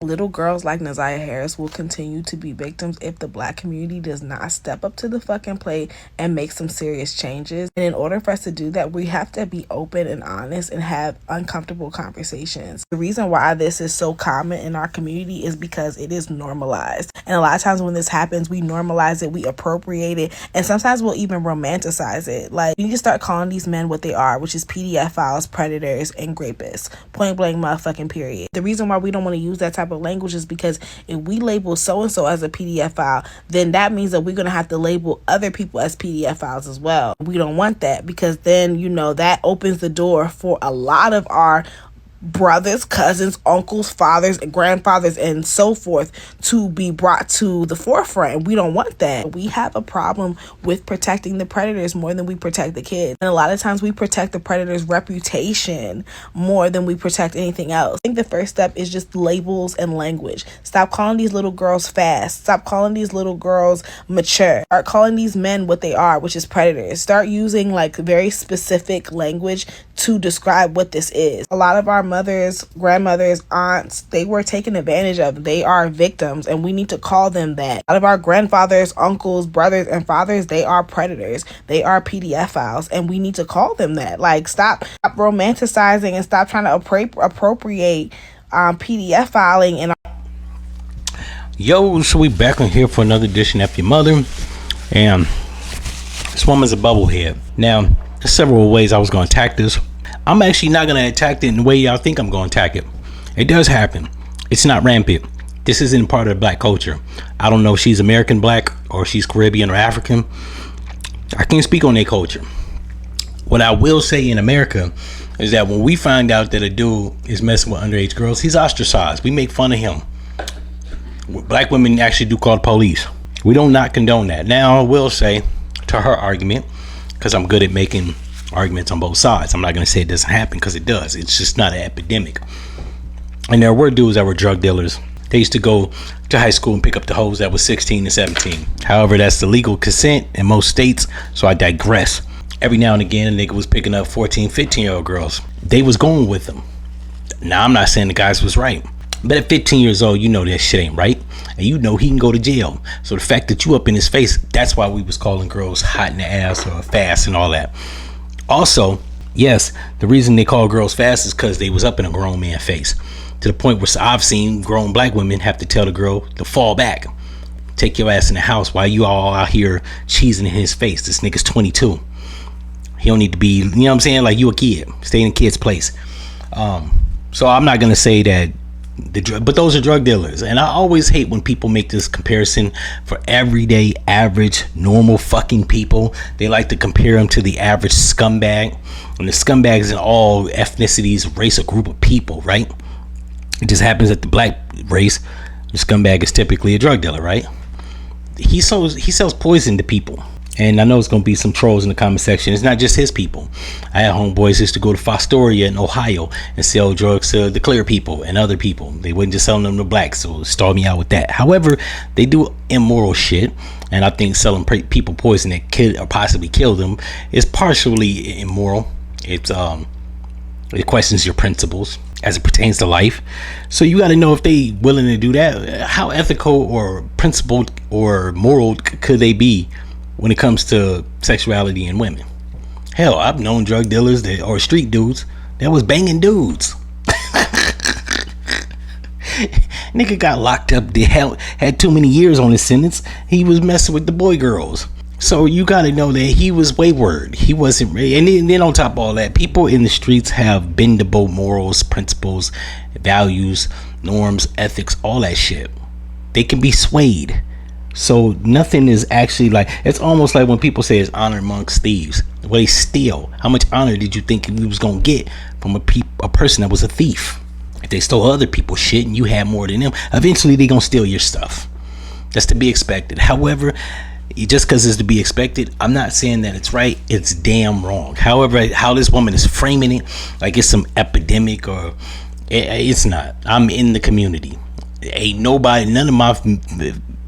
Little girls like Naziah Harris will continue to be victims if the Black community does not step up to the fucking plate and make some serious changes. And in order for us to do that, we have to be open and honest and have uncomfortable conversations. The reason why this is so common in our community is because it is normalized. And a lot of times when this happens, we normalize it, we appropriate it, and sometimes we'll even romanticize it. Like, you need to start calling these men what they are, which is pedophiles, predators, and rapists. Point blank motherfucking period. The reason why we don't want to use that type of language is because if we label so-and-so as a pedophile, then that means that we're going to have to label other people as pedophiles as well. We don't want that, because then, that opens the door for a lot of our brothers, cousins, uncles, fathers, and grandfathers, and so forth to be brought to the forefront. We don't want that. We have a problem with protecting the predators more than we protect the kids. And a lot of times we protect the predator's reputation more than we protect anything else. I think the first step is just labels and language. Stop calling these little girls fast. Stop calling these little girls mature. Start calling these men what they are, which is predators. Start using very specific language to describe what this is. A lot of our mothers, grandmothers, aunts, they were taken advantage of. They are victims, and we need to call them that. A lot of our grandfathers, uncles, brothers, and fathers, they are predators. They are pedophiles, and we need to call them that. Stop romanticizing and stop trying to appropriate pedophiling. And yo, so we back on here for another edition of F-ya-Motha, and this woman's a bubblehead. Now, there's several ways I was going to attack this. I'm actually not going to attack it in the way y'all think I'm going to attack it. It does happen. It's not rampant. This isn't part of the Black culture. I don't know if she's American Black or she's Caribbean or African. I can't speak on their culture. What I will say in America is that when we find out that a dude is messing with underage girls, he's ostracized. We make fun of him. Black women actually do call the police. We don't not condone that. Now, I will say, to her argument, because I'm good at making arguments on both sides, I'm not going to say it doesn't happen, because it does. It's just not an epidemic. And there were dudes that were drug dealers. They used to go to high school and pick up the hoes that was 16 and 17. However, that's the legal consent in most states, so I digress. Every now and again, a nigga was picking up 14, 15-year-old girls. They was going with them. Now, I'm not saying the guys was right, but at 15 years old, you know that shit ain't right, and you know he can go to jail. So the fact that you up in his face, that's why we was calling girls hot in the ass or fast and all that. Also, yes, the reason they call girls fast is because they was up in a grown man face, to the point where I've seen grown black women have to tell the girl to fall back, take your ass in the house while you all out here cheesing in his face. This nigga's 22. He don't need to be, you know what I'm saying, like you a kid. Stay in a kid's place. So I'm not gonna say that but those are drug dealers. And I always hate when people make this comparison for everyday, average, normal fucking people. They like to compare them to the average scumbag. And the scumbag is in all ethnicities, race, or group of people, right? It just happens that the black race, the scumbag is typically a drug dealer, right? He sells poison to people. And I know it's going to be some trolls in the comment section. It's not just his people. I had homeboys who used to go to Fostoria in Ohio and sell drugs to the clear people and other people. They wasn't just selling them to blacks, so start me out with that. However, they do immoral shit, and I think selling people poison that could or possibly kill them is partially immoral. It questions your principles as it pertains to life. So you got to know if they willing to do that. How ethical or principled or moral could they be when it comes to sexuality in women? Hell, I've known drug dealers or street dudes that was banging dudes. Nigga got locked up, had too many years on his sentence. He was messing with the boy girls. So you got to know that he was wayward. He wasn't ready. And then on top of all that, people in the streets have bendable morals, principles, values, norms, ethics, all that shit. They can be swayed. So nothing is actually like, it's almost like when people say it's honor amongst thieves. Well, they steal. How much honor did you think we was going to get from a person that was a thief? If they stole other people's shit and you had more than them, eventually they going to steal your stuff. That's to be expected. However, just because it's to be expected, I'm not saying that it's right. It's damn wrong. However, how this woman is framing it like it's some epidemic, or it's not. I'm in the community. Ain't nobody, none of my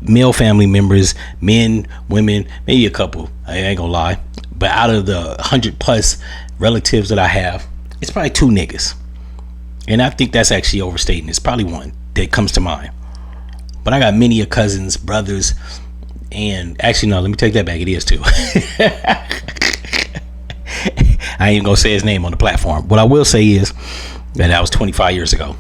male family members, men, women, maybe a couple, I ain't gonna lie, but out of the 100 plus relatives that I have, it's probably 2 niggas. And I think that's actually overstating. It's probably 1. that comes to mind. But I got many of cousins, brothers, and actually no, let me take that back. It is two. I ain't gonna say his name on the platform. What I will say is that was 25 years ago.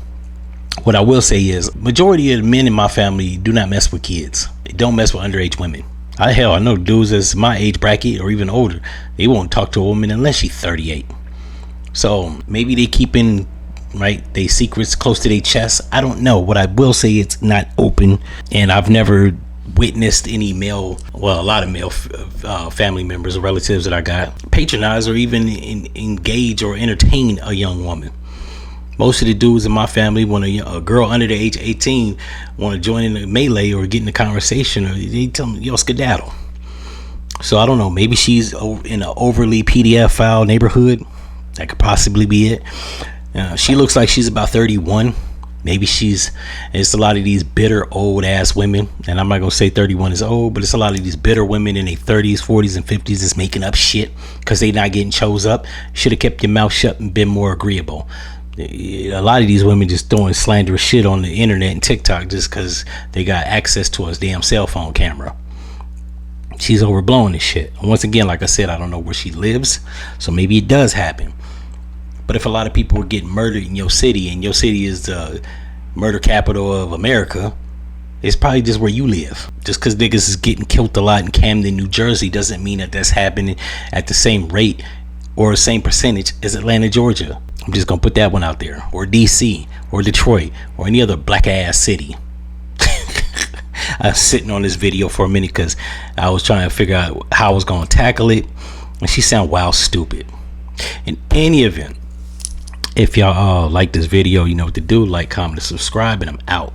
What I will say is majority of the men in my family do not mess with kids. They don't mess with underage women. I know dudes that's my age bracket or even older, they won't talk to a woman unless she's 38. So maybe they keeping they secrets close to their chest. I don't know. What I will say, it's not open, and I've never witnessed any a lot of male family members or relatives that I got patronize or even engage or entertain a young woman. Most of the dudes in my family, when a girl under the age of 18 want to join in the melee or get in the conversation, or they tell me, yo, skedaddle. So I don't know, maybe she's in an overly pedophile neighborhood. That could possibly be it. She looks like she's about 31. Maybe it's a lot of these bitter old ass women, and I'm not gonna say 31 is old, but it's a lot of these bitter women in their 30s, 40s, and 50s that's making up shit because they not getting chose up. Should have kept your mouth shut and been more agreeable. A lot of these women just throwing slanderous shit on the internet and TikTok just because they got access to a damn cell phone camera. She's overblowing this shit. Once again, like I said, I don't know where she lives, so maybe it does happen. But if a lot of people are getting murdered in your city, and your city is the murder capital of America, it's probably just where you live. Just because niggas is getting killed a lot in Camden, New Jersey, doesn't mean that that's happening at the same rate or the same percentage as Atlanta, Georgia. I'm just gonna put that one out there, or DC, or Detroit, or any other black ass city. I was sitting on this video for a minute because I was trying to figure out how I was gonna tackle it, and she sound wild stupid. In any event, if y'all like this video, you know what to do. Like, comment, and subscribe, and I'm out.